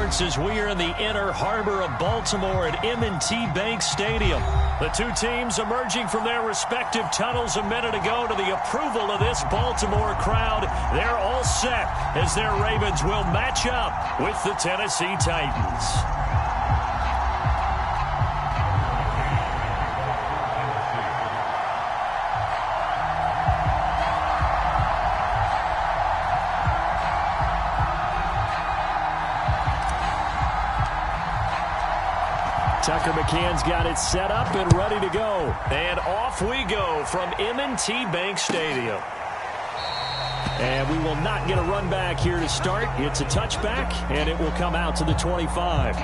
sports as we are in the inner harbor of Baltimore at M&T Bank Stadium. The two teams emerging from their respective tunnels a minute ago to the approval of this Baltimore crowd. They're all set as their Ravens will match up with the Tennessee Titans. Tucker McCann's got it set up and ready to go. And off we go from M&T Bank Stadium. And we will not get a run back here to start. It's a touchback, and it will come out to the 25.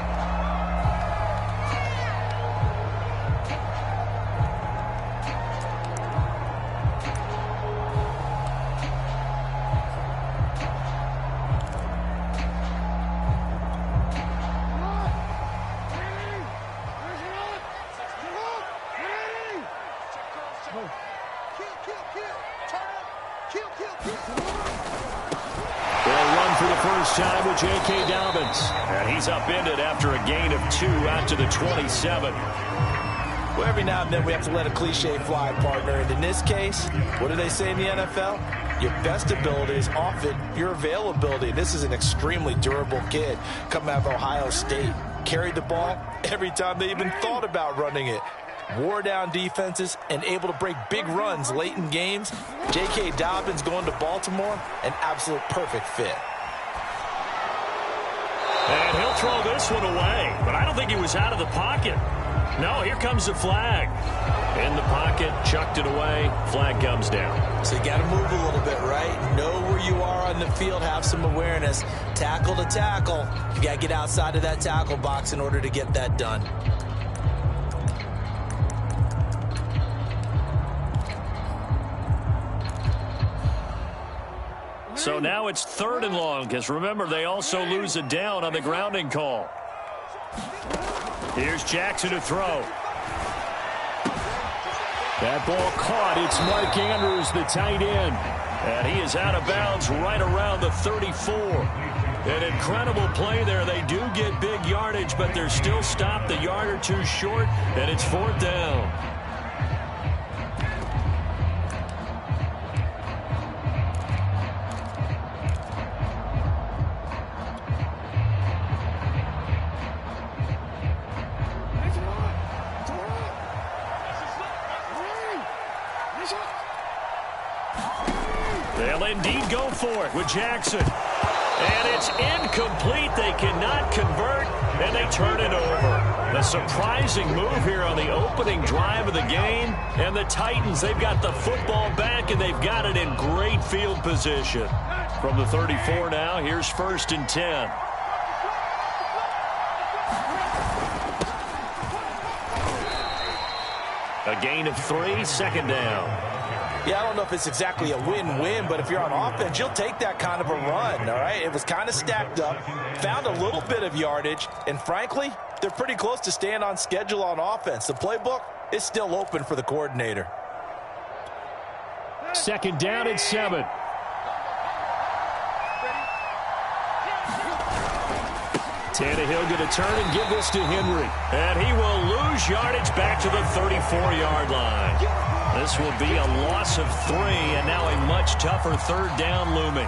Time with J.K. Dobbins. And he's upended after a gain of 2 out to the 27. Well, every now and then we have to let a cliche fly, partner. And in this case, what do they say in the NFL? Your best ability is often your availability. This is an extremely durable kid coming out of Ohio State. Carried the ball every time they even thought about running it. Wore down defenses and able to break big runs late in games. J.K. Dobbins going to Baltimore, an absolute perfect fit. And he'll throw this one away, but I don't think he was out of the pocket. No, here comes the flag. In the pocket, chucked it away, flag comes down. So you got to move a little bit, right? Know where you are on the field, have some awareness. Tackle to tackle. You got to get outside of that tackle box in order to get that done. So now it's 3rd and long, because remember, they also lose a down on the grounding call. Here's Jackson to throw. That ball caught. It's Mark Andrews, the tight end. And he is out of bounds right around the 34. An incredible play there. They do get big yardage, but they're still stopped a yard or two short, and it's 4th down. They'll indeed go for it with Jackson. And it's incomplete. They cannot convert, and they turn it over. A surprising move here on the opening drive of the game. And the Titans, they've got the football back, and they've got it in great field position. From the 34 now, here's 1st and 10. A gain of 3, 2nd down. Yeah, I don't know if it's exactly a win-win, but if you're on offense, you'll take that kind of a run, all right? It was kind of stacked up, found a little bit of yardage, and frankly, they're pretty close to staying on schedule on offense. The playbook is still open for the coordinator. 2nd down and 7. Tannehill going to turn and give this to Henry. And he will lose yardage back to the 34-yard line. This will be a loss of 3, and now a much tougher 3rd down looming.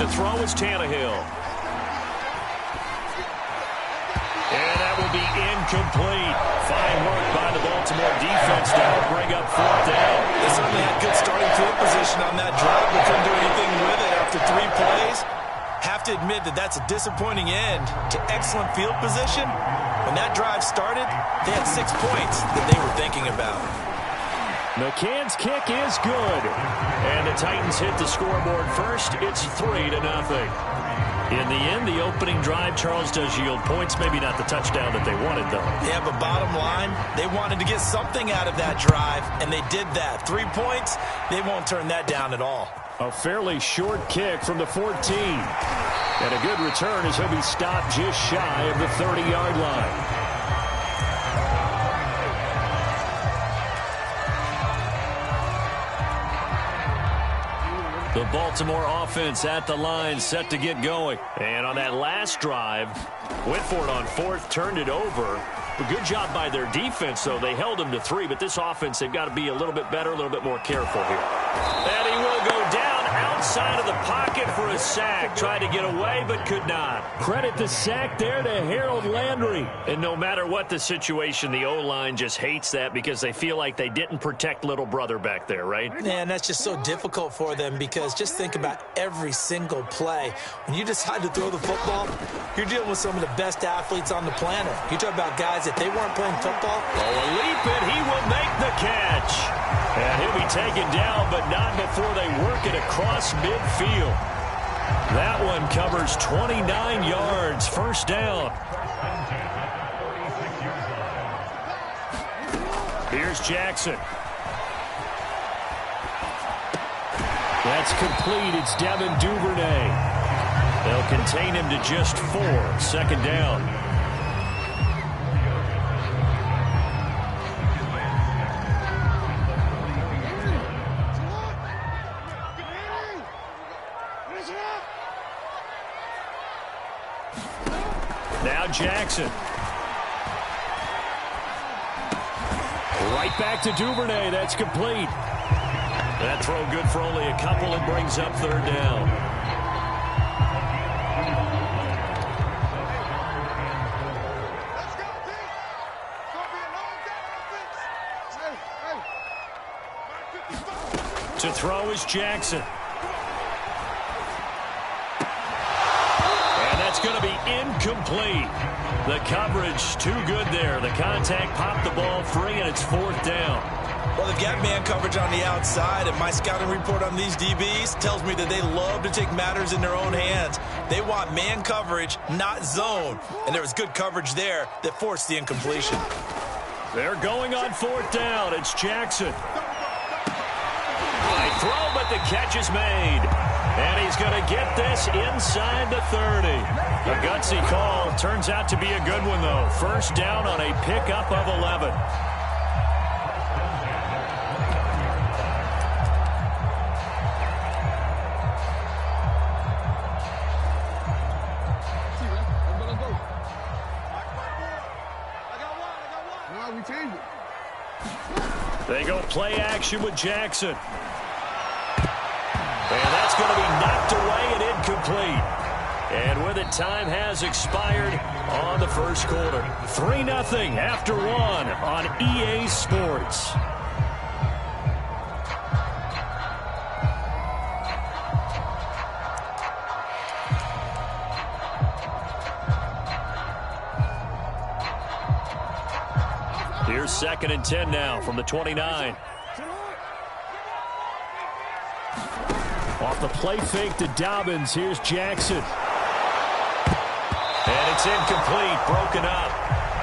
Throw is Tannehill. And that will be incomplete. Fine work by the Baltimore defense to help bring up 4th down. They certainly had good starting field position on that drive, but couldn't do anything with it after 3 plays. Have to admit that that's a disappointing end to excellent field position. When that drive started, they had 6 points that they were thinking about. McCann's kick is good. And the Titans hit the scoreboard first. It's 3-0. In the end, the opening drive, Charles, does yield points. Maybe not the touchdown that they wanted, though. Yeah, but bottom line, they wanted to get something out of that drive, and they did that. 3 points, they won't turn that down at all. A fairly short kick from the 14. And a good return as he'll be stopped just shy of the 30-yard line. The Baltimore offense at the line, set to get going. And on that last drive, went for it on fourth, turned it over. A good job by their defense, though. They held them to 3, but this offense, they've got to be a little bit better, a little bit more careful here. And he will go down outside of the pocket for a sack. Tried to get away, but could not. Credit the sack there to Harold Landry. And no matter what the situation, the O-line just hates that because they feel like they didn't protect little brother back there, right? Man, that's just so difficult for them because just think about every single play. When you decide to throw the football, you're dealing with some of the best athletes on the planet. You talk about guys, if they weren't playing football. Oh, a leap, and he will make the catch. And he'll be taken down, but not before they work it across midfield. That one covers 29 yards, first down. Here's Jackson. That's complete. It's Devin Duvernay. They'll contain him to just 4, second down. Now Jackson. Right back to Duvernay. That's complete. That throw good for only a couple and brings up third down. To throw is Jackson. And that's going to be incomplete. The coverage too good there. The contact popped the ball free, and it's fourth down. Well, they've got man coverage on the outside, and my scouting report on these DBs tells me that they love to take matters in their own hands. They want man coverage, not zone. And there was good coverage there that forced the incompletion. They're going on fourth down. It's Jackson. High throw, but the catch is made. And he's going to get this inside the 30. A gutsy call. Turns out to be a good one, though. First down on a pickup of 11. They go play action with Jackson. And that's going to be knocked away and incomplete. And with it, time has expired on the first quarter. 3-0 after 1 on EA Sports. Here's 2nd and 10 now from the 29. Off the play fake to Dobbins. Here's Jackson. And it's incomplete, broken up.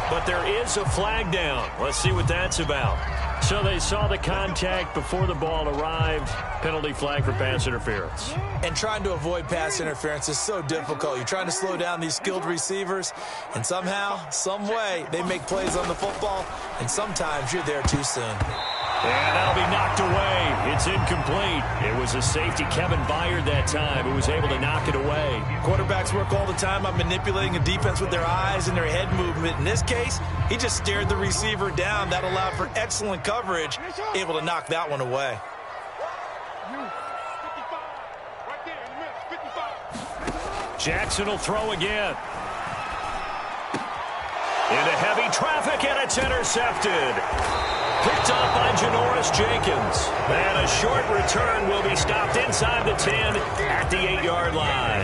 But there is a flag down. Let's see what that's about. So they saw the contact before the ball arrived. Penalty flag for pass interference. And trying to avoid pass interference is so difficult. You're trying to slow down these skilled receivers, and somehow, some way, they make plays on the football, and sometimes you're there too soon. And that'll be knocked away. It's incomplete. It was a safety, Kevin Byard, that time, who was able to knock it away. Quarterbacks work all the time on manipulating a defense with their eyes and their head movement. In this case, he just stared the receiver down. That allowed for excellent coverage, able to knock that one away. Jackson will throw again. Into heavy traffic, and it's intercepted. Picked off by Janoris Jenkins. And a short return will be stopped inside the 10 at the 8-yard line.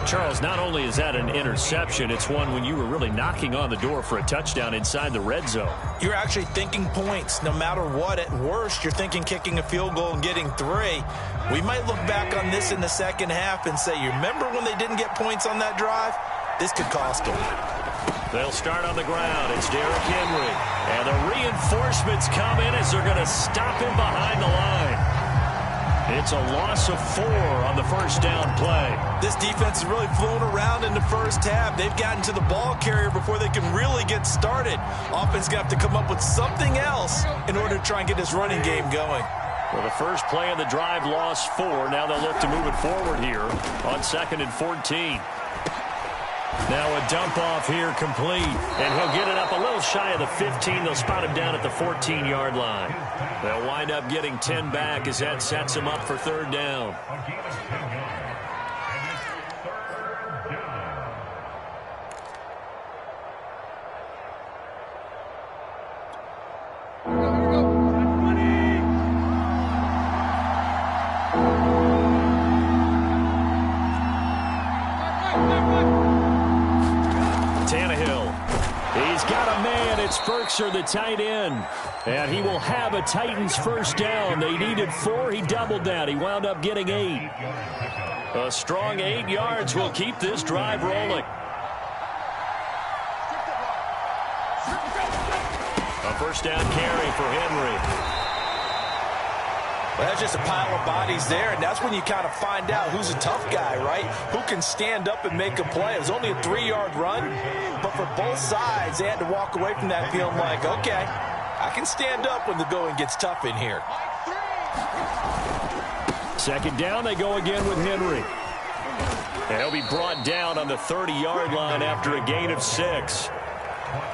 Charles, not only is that an interception, it's one when you were really knocking on the door for a touchdown inside the red zone. You're actually thinking points. No matter what, at worst, you're thinking kicking a field goal and getting 3. We might look back on this in the second half and say, you remember when they didn't get points on that drive? This could cost them. They'll start on the ground. It's Derrick Henry. And the reinforcements come in as they're going to stop him behind the line. It's a loss of 4 on the first down play. This defense is really flown around in the first half. They've gotten to the ball carrier before they can really get started. Offense going to have to come up with something else in order to try and get this running game going. Well, the first play of the drive lost 4. Now they'll look to move it forward here on 2nd and 14. Now a dump off here complete, and he'll get it up a little shy of the 15. They'll spot him down at the 14-yard line. They'll wind up getting 10 back as that sets him up for 3rd down. Burkser, the tight end, and he will have a Titans first down. They needed 4. He doubled that. He wound up getting 8. A strong 8 yards will keep this drive rolling. A first down carry for Henry. Well, that's just a pile of bodies there, and that's when you kind of find out who's a tough guy, right? Who can stand up and make a play. It was only a 3-yard run, but for both sides, they had to walk away from that feeling like, okay, I can stand up when the going gets tough in here. 2nd down, they go again with Henry. And he'll be brought down on the 30-yard line after a gain of 6.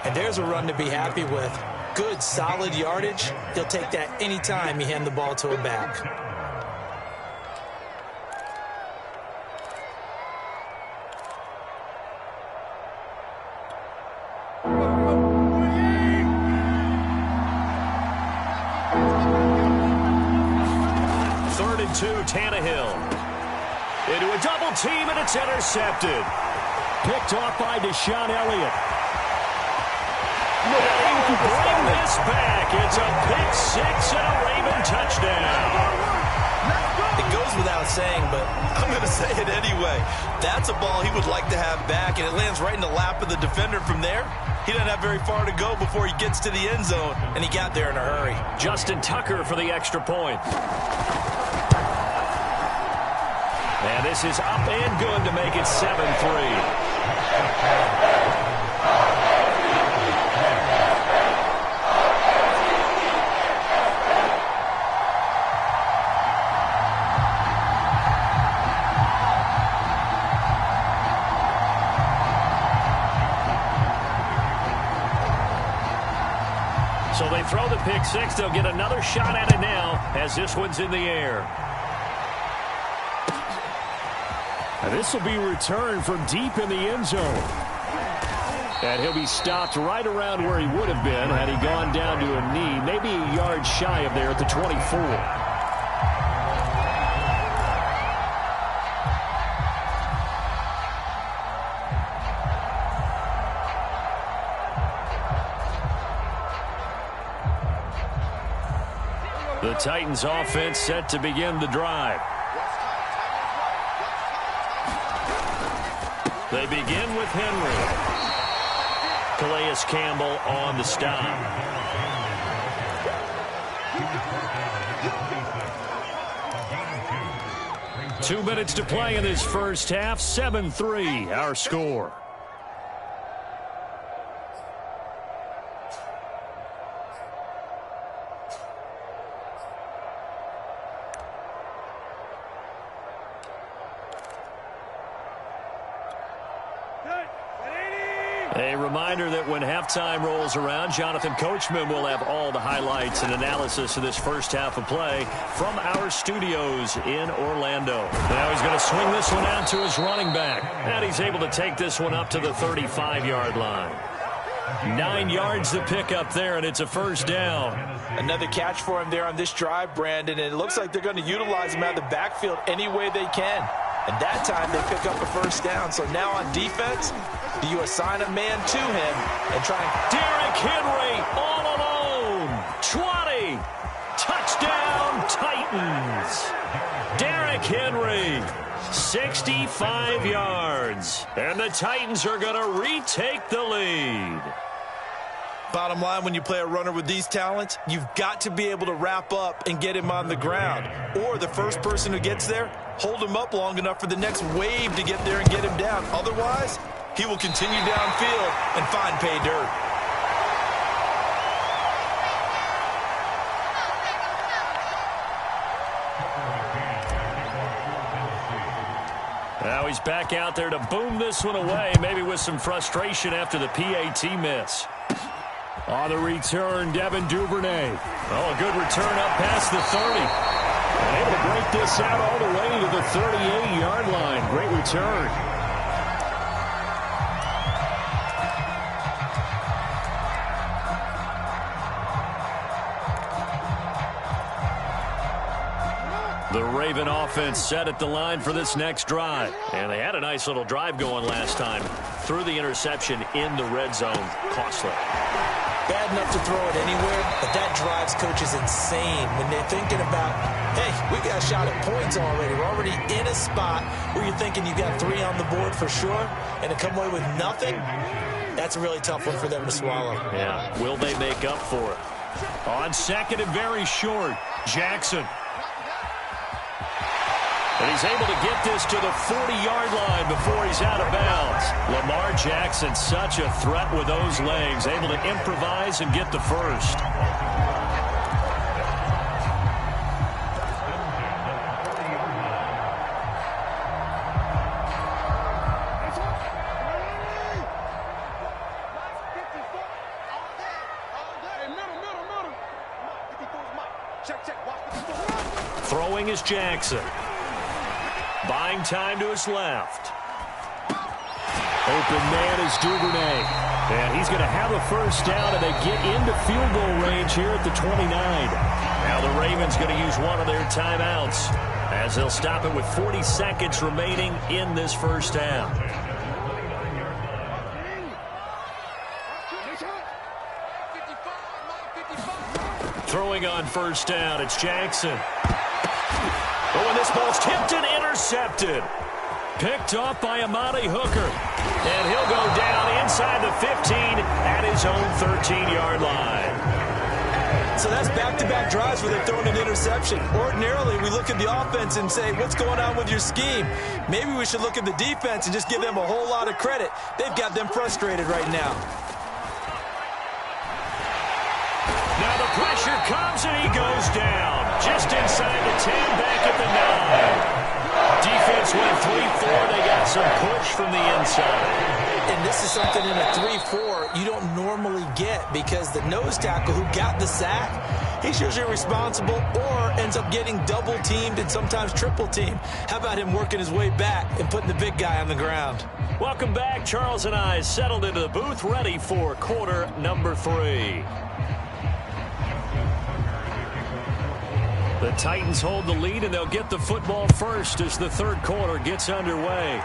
And there's a run to be happy with. Good, solid yardage. He'll take that anytime you hand the ball to a back. Third and 2, Tannehill. Into a double team, and it's intercepted. Picked off by Deshaun Elliott. Bring this back. It's a pick 6 and a Raven touchdown. It goes without saying, but I'm going to say it anyway. That's a ball he would like to have back, and it lands right in the lap of the defender from there. He doesn't have very far to go before he gets to the end zone, and he got there in a hurry. Justin Tucker for the extra point. And this is up and good to make it 7-3. So they throw the pick 6. They'll get another shot at it now as this one's in the air. And this will be returned from deep in the end zone. And he'll be stopped right around where he would have been had he gone down to a knee, maybe a yard shy of there at the 24. The Titans offense set to begin the drive. They begin with Henry. Calais Campbell on the stop. Two minutes to play in this first half. 7-3 our score. A reminder that when halftime rolls around, Jonathan Coachman will have all the highlights and analysis of this first half of play from our studios in Orlando. Now he's going to swing this one out to his running back. And he's able to take this one up to the 35-yard line. 9 yards to pick up there, and it's a first down. Another catch for him there on this drive, Brandon, and it looks like they're going to utilize him out of the backfield any way they can. And that time they pick up a first down. So now on defense, do you assign a man to him and try and... Derrick Henry all alone. 20. Touchdown, Titans. Derrick Henry, 65 yards. And the Titans are going to retake the lead. Bottom line, when you play a runner with these talents, you've got to be able to wrap up and get him on the ground. Or the first person who gets there, hold him up long enough for the next wave to get there and get him down. Otherwise, he will continue downfield and find pay dirt. Now he's back out there to boom this one away, maybe with some frustration after the PAT miss. On the return, Devin Duvernay. Oh, a good return up past the 30. And able to break this out all the way to the 38-yard line. Great return. The Raven offense set at the line for this next drive. And they had a nice little drive going last time. Threw the interception in the red zone. Costly. Bad enough to throw it anywhere, but that drives coaches insane when they're thinking about, hey, we got a shot at points already. We're already in a spot where you're thinking you got 3 on the board for sure, and to come away with nothing, that's a really tough one for them to swallow. Yeah, will they make up for it? On second and very short, Jackson. And he's able to get this to the 40-yard line before he's out of bounds. Lamar Jackson, such a threat with those legs, able to improvise and get the first. Throwing is Jackson. Buying time to his left. Open man is Duvernay. And he's going to have a first down, and they get into field goal range here at the 29. Now the Ravens going to use one of their timeouts as they'll stop it with 40 seconds remaining in this first down. Throwing on first down, it's Jackson. Oh, and this ball's tipped and intercepted. Picked off by Amani Hooker. And he'll go down inside the 15 at his own 13-yard line. So that's back-to-back drives where they're throwing an interception. Ordinarily, we look at the offense and say, what's going on with your scheme? Maybe we should look at the defense and just give them a whole lot of credit. They've got them frustrated right now. Now the pressure comes and he goes down. Just inside the 10, back at the 9. Defense went 3-4. They got some push from the inside. And this is something in a 3-4 you don't normally get because the nose tackle who got the sack, he's usually responsible or ends up getting double-teamed and sometimes triple-teamed. How about him working his way back and putting the big guy on the ground? Welcome back. Charles and I settled into the booth, ready for quarter number 3. The Titans hold the lead, and they'll get the football first as the third quarter gets underway.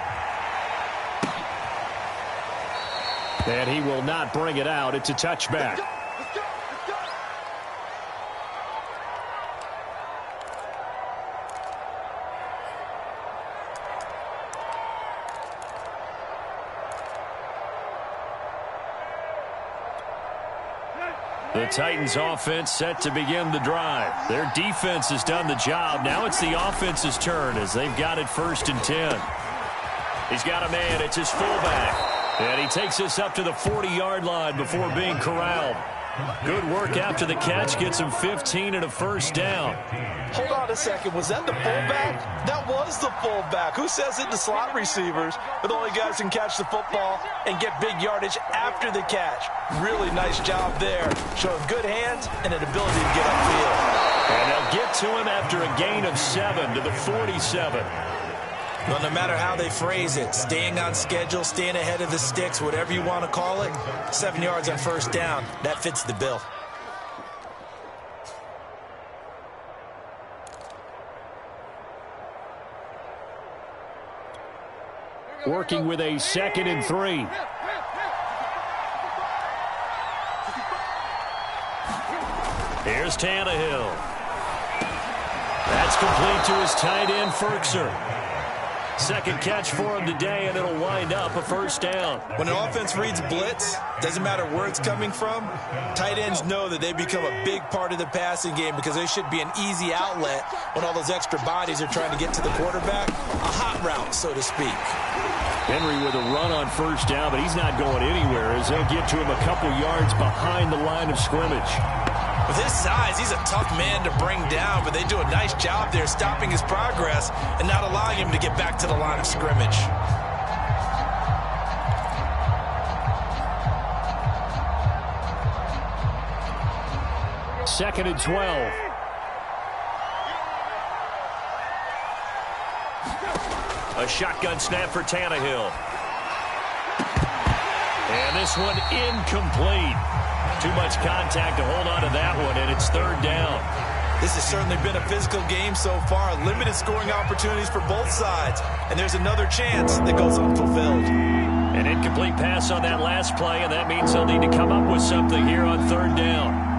And he will not bring it out. It's a touchback. The Titans offense set to begin the drive. Their defense has done the job. Now it's the offense's turn as they've got it 1st and 10. He's got a man. It's his fullback. And he takes this up to the 40-yard line before being corralled. Good work after the catch. Gets him 15 and a first down. Hold on a second. Was that the fullback? That was the fullback. Who says it to slot receivers? But the only guys who can catch the football and get big yardage after the catch. Really nice job there. Showing good hands and an ability to get upfield. And they'll get to him after a gain of 7 to the 47. Well, no matter how they phrase it, staying on schedule, staying ahead of the sticks, whatever you want to call it, 7 yards on first down, that fits the bill. working with a 2nd and 3. Here's Tannehill. That's complete to his tight end, Ferkser. Second catch for him today, and it'll wind up a first down. When an offense reads blitz, doesn't matter where it's coming from, tight ends know that they become a big part of the passing game because they should be an easy outlet when all those extra bodies are trying to get to the quarterback. A hot route, so to speak. Henry with a run on first down, but he's not going anywhere as they'll get to him a couple yards behind the line of scrimmage. With his size, he's a tough man to bring down, but they do a nice job there stopping his progress and not allowing him to get back to the line of scrimmage. Second and 12. A shotgun snap for Tannehill. And this one incomplete. Too much contact to hold on to that one, and it's third down. This has certainly been a physical game so far. Limited scoring opportunities for both sides. And there's another chance that goes unfulfilled. An incomplete pass on that last play, and that means they'll need to come up with something here on third down.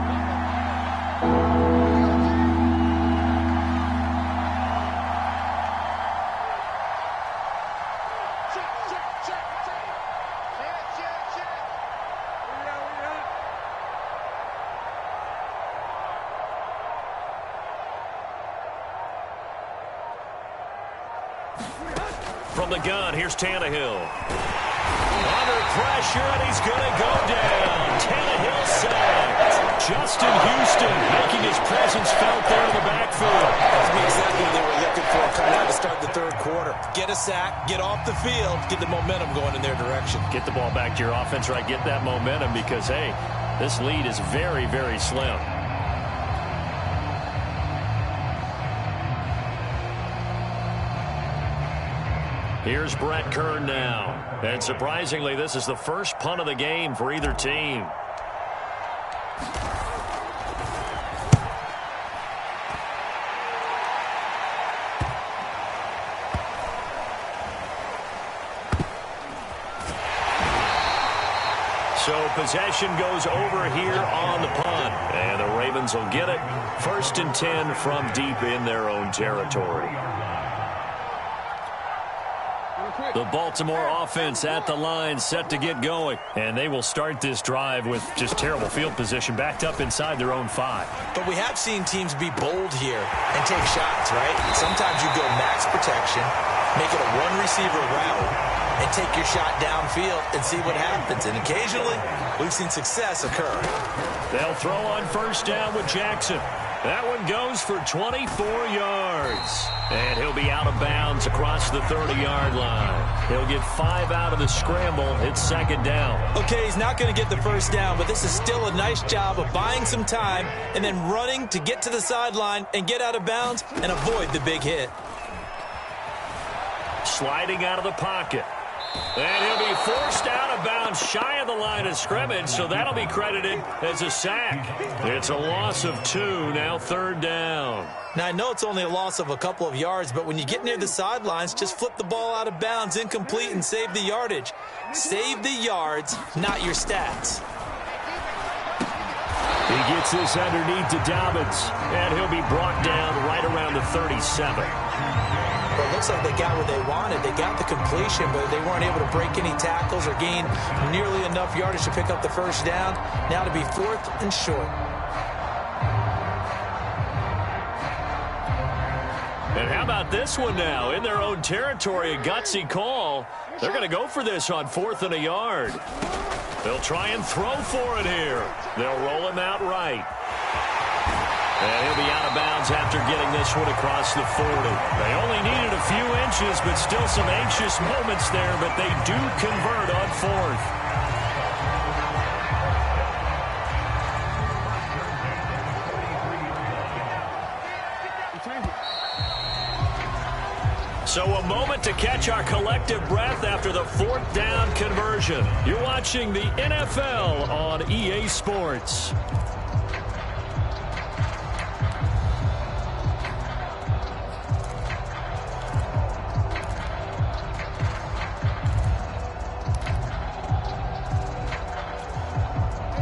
From the gun, here's Tannehill. Under pressure, and he's going to go down. Tannehill sacked. Justin Houston making his presence felt there in the backfield. That's exactly what they were looking for coming out to start the third quarter. Get a sack, get off the field, get the momentum going in their direction. Get the ball back to your offense, right? Get that momentum because, hey, this lead is very, very slim. Here's Brett Kern now. And surprisingly, this is the first punt of the game for either team. So possession goes over here on the punt. And the Ravens will get it. 1st and 10 from deep in their own territory. The Baltimore offense at the line, set to get going. And they will start this drive with just terrible field position, backed up inside their own 5. But we have seen teams be bold here and take shots, right? Sometimes you go max protection, make it a one-receiver route, and take your shot downfield and see what happens. And occasionally, we've seen success occur. They'll throw on first down with Jackson. That one goes for 24 yards. And he'll be out of bounds across the 30-yard line. He'll get 5 out of the scramble. It's second down. Okay, he's not going to get the first down, but this is still a nice job of buying some time and then running to get to the sideline and get out of bounds and avoid the big hit. Sliding out of the pocket. And he'll be forced out of bounds shy of the line of scrimmage, so that'll be credited as a sack. It's a loss of 2, now third down. Now, I know it's only a loss of a couple of yards, but when you get near the sidelines, just flip the ball out of bounds, incomplete, and save the yardage. Save the yards, not your stats. He gets this underneath to Dobbins, and he'll be brought down right around the 37. Well, it looks like they got what they wanted. They got the completion, but they weren't able to break any tackles or gain nearly enough yardage to pick up the first down. Now to be 4th and short. And how about this one now? In their own territory, a gutsy call. They're going to go for this on 4th and a yard. They'll try and throw for it here. They'll roll him out right. And he'll be out of bounds after getting this one across the 40. They only needed a few inches, but still some anxious moments there, but they do convert on 4th. So a moment to catch our collective breath after the 4th down conversion. You're watching the NFL on EA Sports.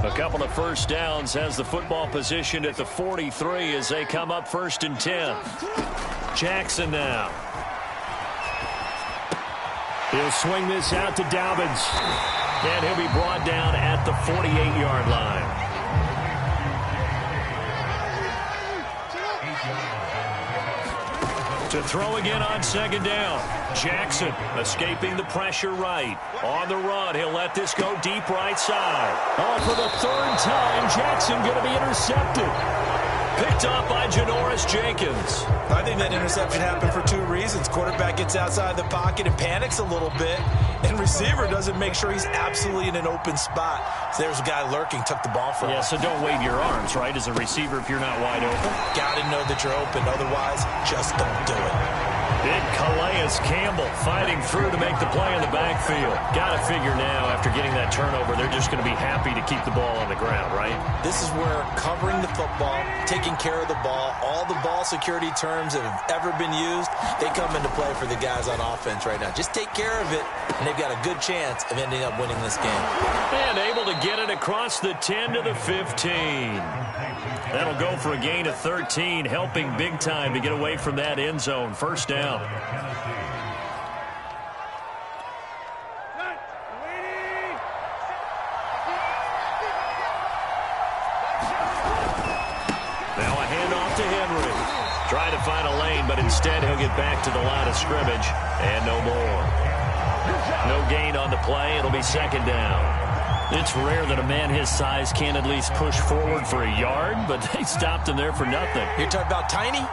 A couple of first downs has the football positioned at the 43 as they come up 1st and 10. Jackson now. He'll swing this out to Dobbins. And he'll be brought down at the 48-yard line. To throw again on 2nd down. Jackson escaping the pressure right. On the run, he'll let this go deep right side. Oh, for the 3rd time, Jackson going to be intercepted. Picked off by Janoris Jenkins. I think that interception happened for 2 reasons. Quarterback gets outside the pocket and panics a little bit, and receiver doesn't make sure he's absolutely in an open spot. So there's a guy lurking, took the ball from him. Yeah, so don't wave your arms, right, as a receiver if you're not wide open. Got to know that you're open. Otherwise, just don't do it. Big Calais Campbell fighting through to make the play in the backfield. Got to figure now, after getting that turnover, they're just going to be happy to keep the ball on the ground, right? This is where covering the football, taking care of the ball, all the ball security terms that have ever been used, they come into play for the guys on offense right now. Just take care of it, and they've got a good chance of ending up winning this game. And able to get it across the 10 to the 15. That'll go for a gain of 13, helping big time to get away from that end zone. 1st down. Now a handoff to Henry. Trying to find a lane, but instead he'll get back to the line of scrimmage. And no more. No gain on the play. It'll be 2nd down. It's rare that a man his size can at least push forward for a yard, but they stopped him there for nothing. You're talking about Tiny?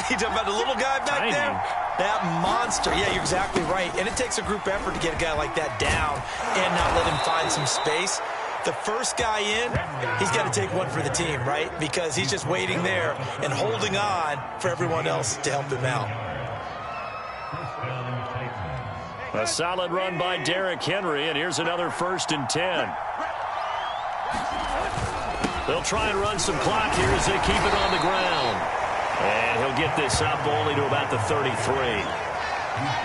You're talking about the little guy back there? That monster. Yeah, you're exactly right. And it takes a group effort to get a guy like that down and not let him find some space. The first guy in, he's got to take one for the team, right? Because he's just waiting there and holding on for everyone else to help him out. A solid run by Derrick Henry, and here's another 1st and 10. They'll try and run some clock here as they keep it on the ground. And he'll get this up only to about the 33.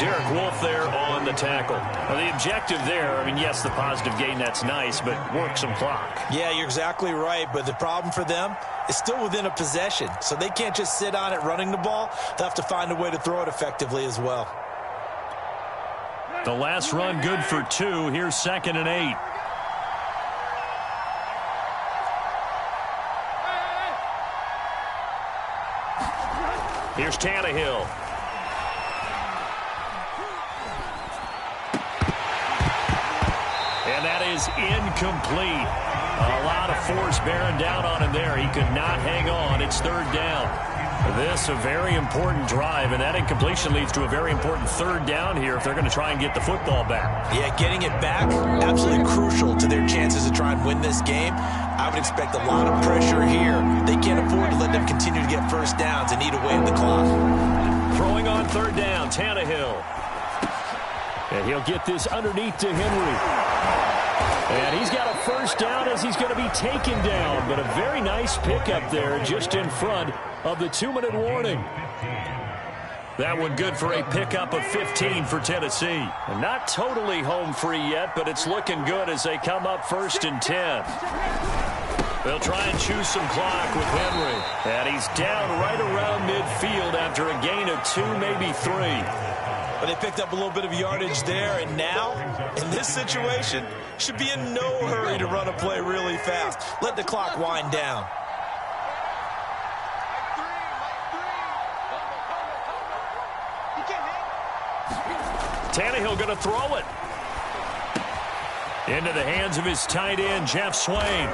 Derek Wolfe there on the tackle. Now, the objective there, I mean, yes, the positive gain, that's nice, but work some clock. Yeah, you're exactly right, but the problem for them is still within a possession, so they can't just sit on it running the ball. They'll have to find a way to throw it effectively as well. The last run good for 2. Here's 2nd and 8. Here's Tannehill. And that is incomplete. A lot of force bearing down on him there. He could not hang on. It's 3rd down. This a very important drive, and that incompletion leads to a very important 3rd down here if they're going to try and get the football back. Yeah, getting it back, absolutely crucial to their chances to try and win this game. I would expect a lot of pressure here. They can't afford to let them continue to get first downs and eat away at the clock. Throwing on 3rd down, Tannehill. And he'll get this underneath to Henry. And he's got a 1st down as he's going to be taken down. But a very nice pickup there just in front of the 2-minute warning. That one good for a pickup of 15 for Tennessee. And not totally home free yet, but it's looking good as they come up 1st and 10. They'll try and chew some clock with Henry. And he's down right around midfield after a gain of 2, maybe 3. But they picked up a little bit of yardage there, and now, in this situation, should be in no hurry to run a play really fast. Let the clock wind down. Tannehill going to throw it. Into the hands of his tight end, Jeff Swain.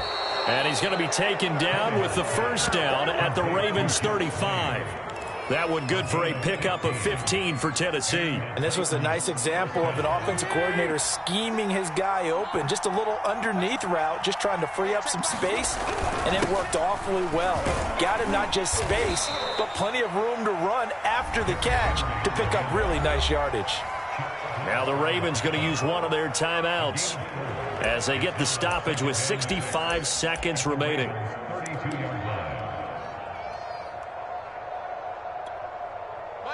And he's going to be taken down with the 1st down at the Ravens 35. That one good for a pickup of 15 for Tennessee. And this was a nice example of an offensive coordinator scheming his guy open. Just a little underneath route, just trying to free up some space, and it worked awfully well. Got him not just space, but plenty of room to run after the catch to pick up really nice yardage. Now the Ravens going to use one of their timeouts as they get the stoppage with 65 seconds remaining.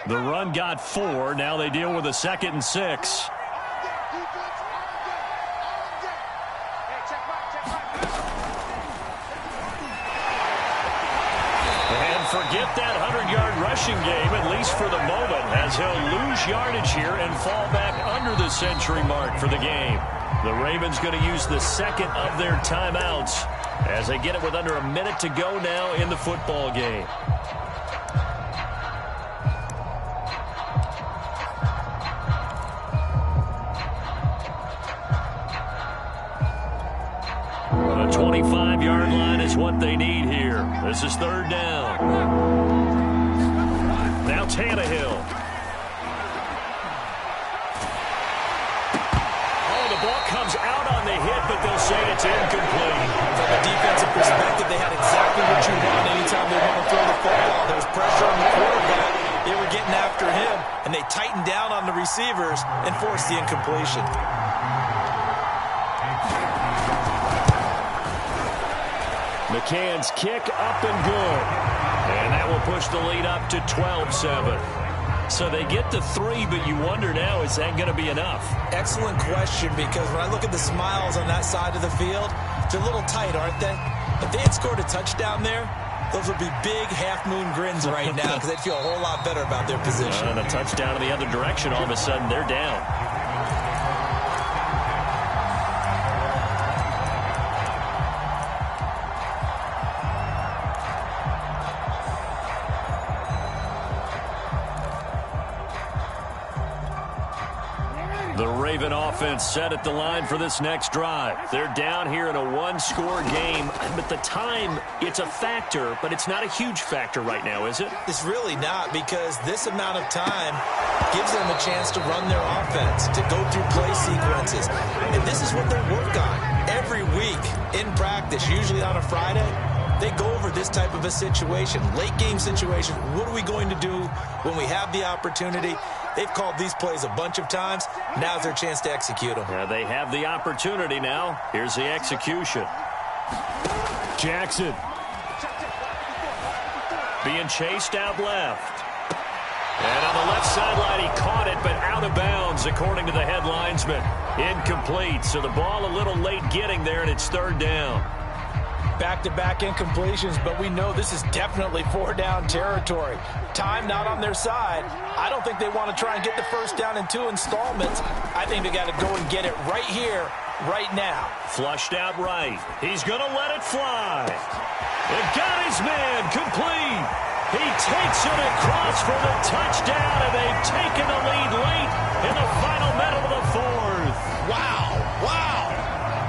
The run got 4. Now they deal with a 2nd and 6. forget that 100-yard rushing game, at least for the moment, as he'll lose yardage here and fall back under the century mark for the game. The Ravens going to use the second of their timeouts as they get it with under a minute to go now in the football game. The 25-yard line is what they need here. This is third down. Now Tannehill. Oh, the ball comes out on the hit, but they'll say it's incomplete. From a defensive perspective, they had exactly what you want anytime they want to throw the football. There was pressure on the quarterback. They were getting after him, and they tightened down on the receivers and forced the incompletion. McCann's kick up and good. And that will push the lead up to 12-7. So they get to 3, but you wonder now, is that going to be enough? Excellent question, because when I look at the smiles on that side of the field, they're a little tight, aren't they? If they had scored a touchdown there, those would be big half-moon grins right now because they'd feel a whole lot better about their position. And a touchdown in the other direction, all of a sudden they're down. The Raven offense set at the line for this next drive. They're down here in a one-score game, but the time, it's a factor, but it's not a huge factor right now, is it? It's really not, because this amount of time gives them a chance to run their offense, to go through play sequences. And this is what they work on every week in practice, usually on a Friday. They go over this type of a situation, late game situation. What are we going to do when we have the opportunity? They've called these plays a bunch of times. Now's their chance to execute them. Yeah, they have the opportunity now. Here's the execution. Jackson being chased out left. And on the left sideline, he caught it, but out of bounds, according to the head linesman. Incomplete, so the ball a little late getting there, and it's third down. Back-to-back incompletions, but we know this is definitely four-down territory. Time not on their side. I don't think they want to try and get the first down in 2 installments. I think they got to go and get it right here, right now. Flushed out right. He's going to let it fly. It got his man complete. He takes it across for the touchdown, and they've taken the lead late in the final minute of the fourth. Wow, wow.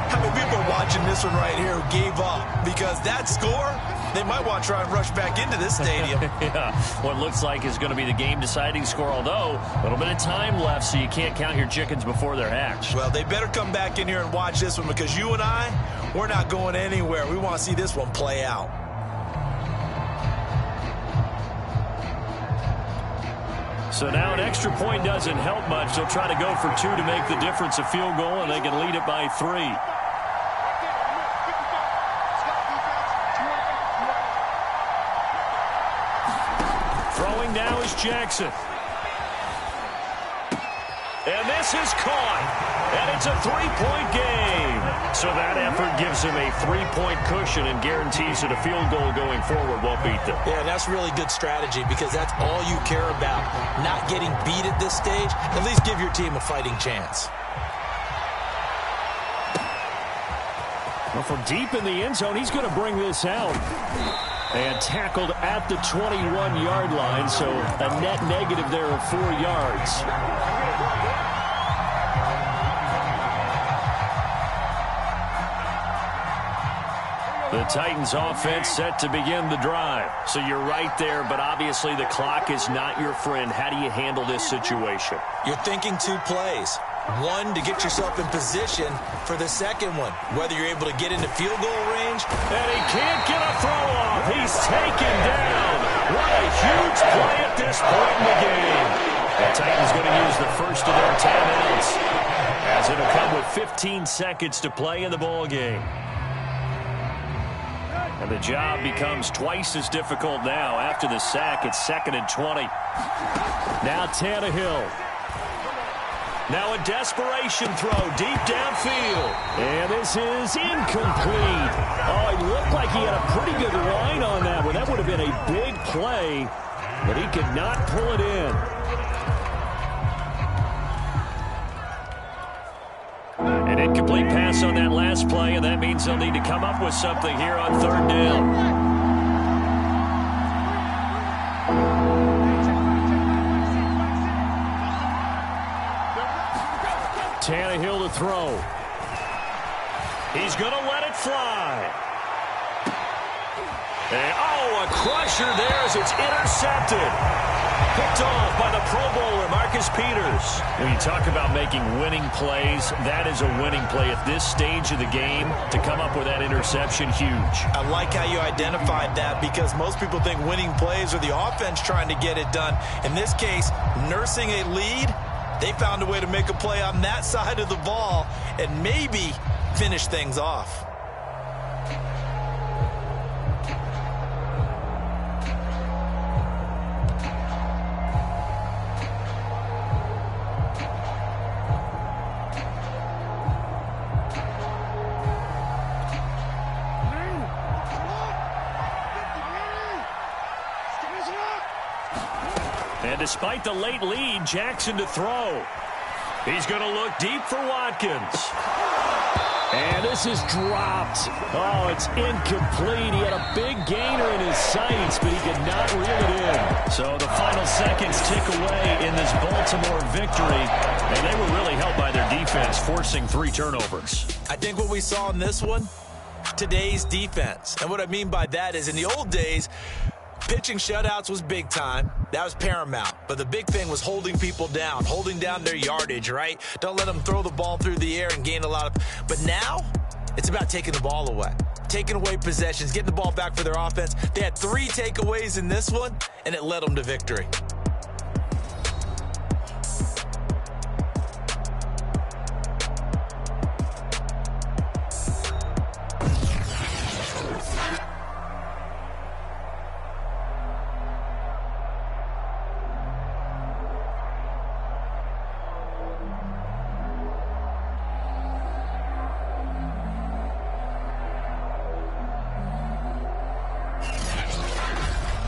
How many people are watching this one right here who gave up? Because that score, they might want to try and rush back into this stadium. Yeah, what looks like is going to be the game-deciding score, although a little bit of time left, so you can't count your chickens before they're hatched. Well, they better come back in here and watch this one, because you and I, we're not going anywhere. We want to see this one play out. So now an extra point doesn't help much. They'll try to go for 2 to make the difference a field goal, and they can lead it by 3. Throwing now is Jackson. And this is caught. And it's a 3-point game. So that effort gives him a 3-point cushion and guarantees that a field goal going forward won't beat them. Yeah, that's really good strategy, because that's all you care about. Not getting beat at this stage. At least give your team a fighting chance. Well, from deep in the end zone, he's going to bring this out. And tackled at the 21-yard line, so a net negative there of 4 yards. The Titans offense set to begin the drive. So you're right there, but obviously the clock is not your friend. How do you handle this situation? You're thinking 2 plays. One, to get yourself in position for the second one, whether you're able to get into field goal range. And he can't get a throw off. He's taken down. What a huge play at this point in the game. The Titans going to use the first of their timeouts, as it'll come with 15 seconds to play in the ball game. And the job becomes twice as difficult now. After the sack, it's 2nd and 20. Now Tannehill. Now a desperation throw deep downfield. And this is incomplete. Oh, it looked like he had a pretty good line on that one. That would have been a big play, but he could not pull it in. An incomplete pass on that last play, and that means they'll need to come up with something here on 3rd down. Tannehill to throw. He's going to let it fly. And, oh, a crusher there as it's intercepted. Picked off by the Pro Bowler, Marcus Peters. When you talk about making winning plays, that is a winning play at this stage of the game. To come up with that interception, huge. I like how you identified that because most people think winning plays are the offense trying to get it done. In this case, nursing a lead, they found a way to make a play on that side of the ball and maybe finish things off. And despite the late lead, Jackson to throw. He's going to look deep for Watkins. And this is dropped. Oh, it's incomplete. He had a big gainer in his sights, but he could not reel it in. So the final seconds tick away in this Baltimore victory, and they were really helped by their defense, forcing 3 turnovers. I think what we saw in this one, today's defense. And what I mean by that is in the old days, pitching shutouts was big time. That was paramount. But the big thing was holding people down, holding down their yardage, right? Don't let them throw the ball through the air and gain a lot of... But now, it's about taking the ball away. Taking away possessions, getting the ball back for their offense. They had 3 takeaways in this one, and it led them to victory.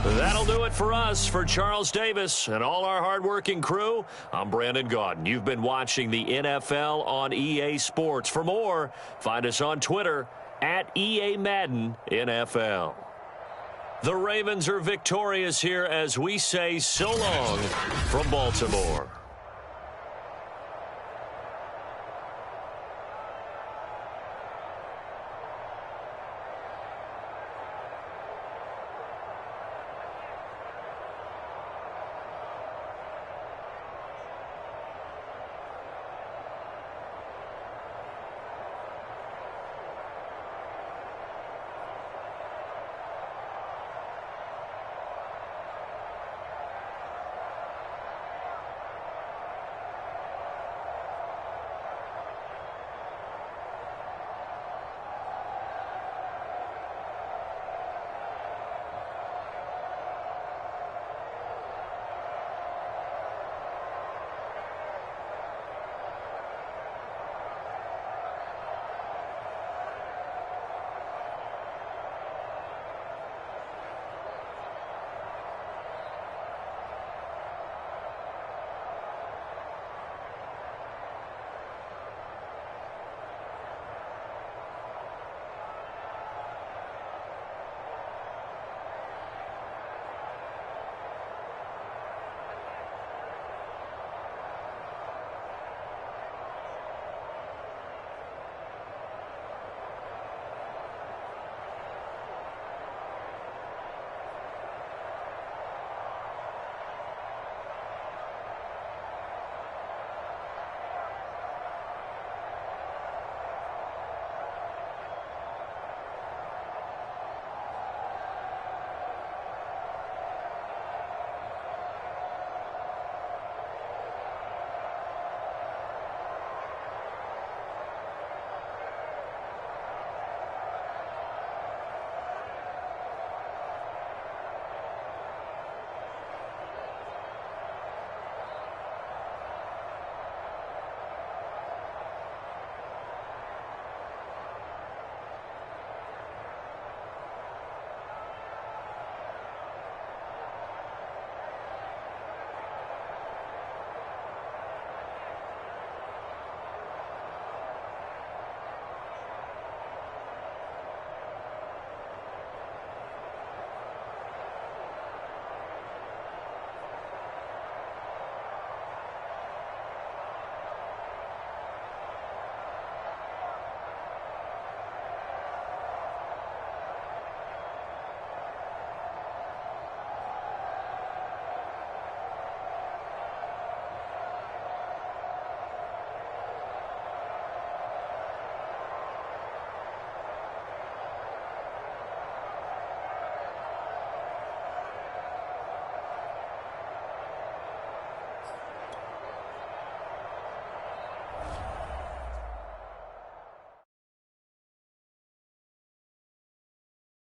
That'll do it for us. For Charles Davis and all our hardworking crew, I'm Brandon Gaudin. You've been watching the NFL on EA Sports. For more, find us on Twitter at EA Madden NFL. The Ravens are victorious here as we say so long from Baltimore.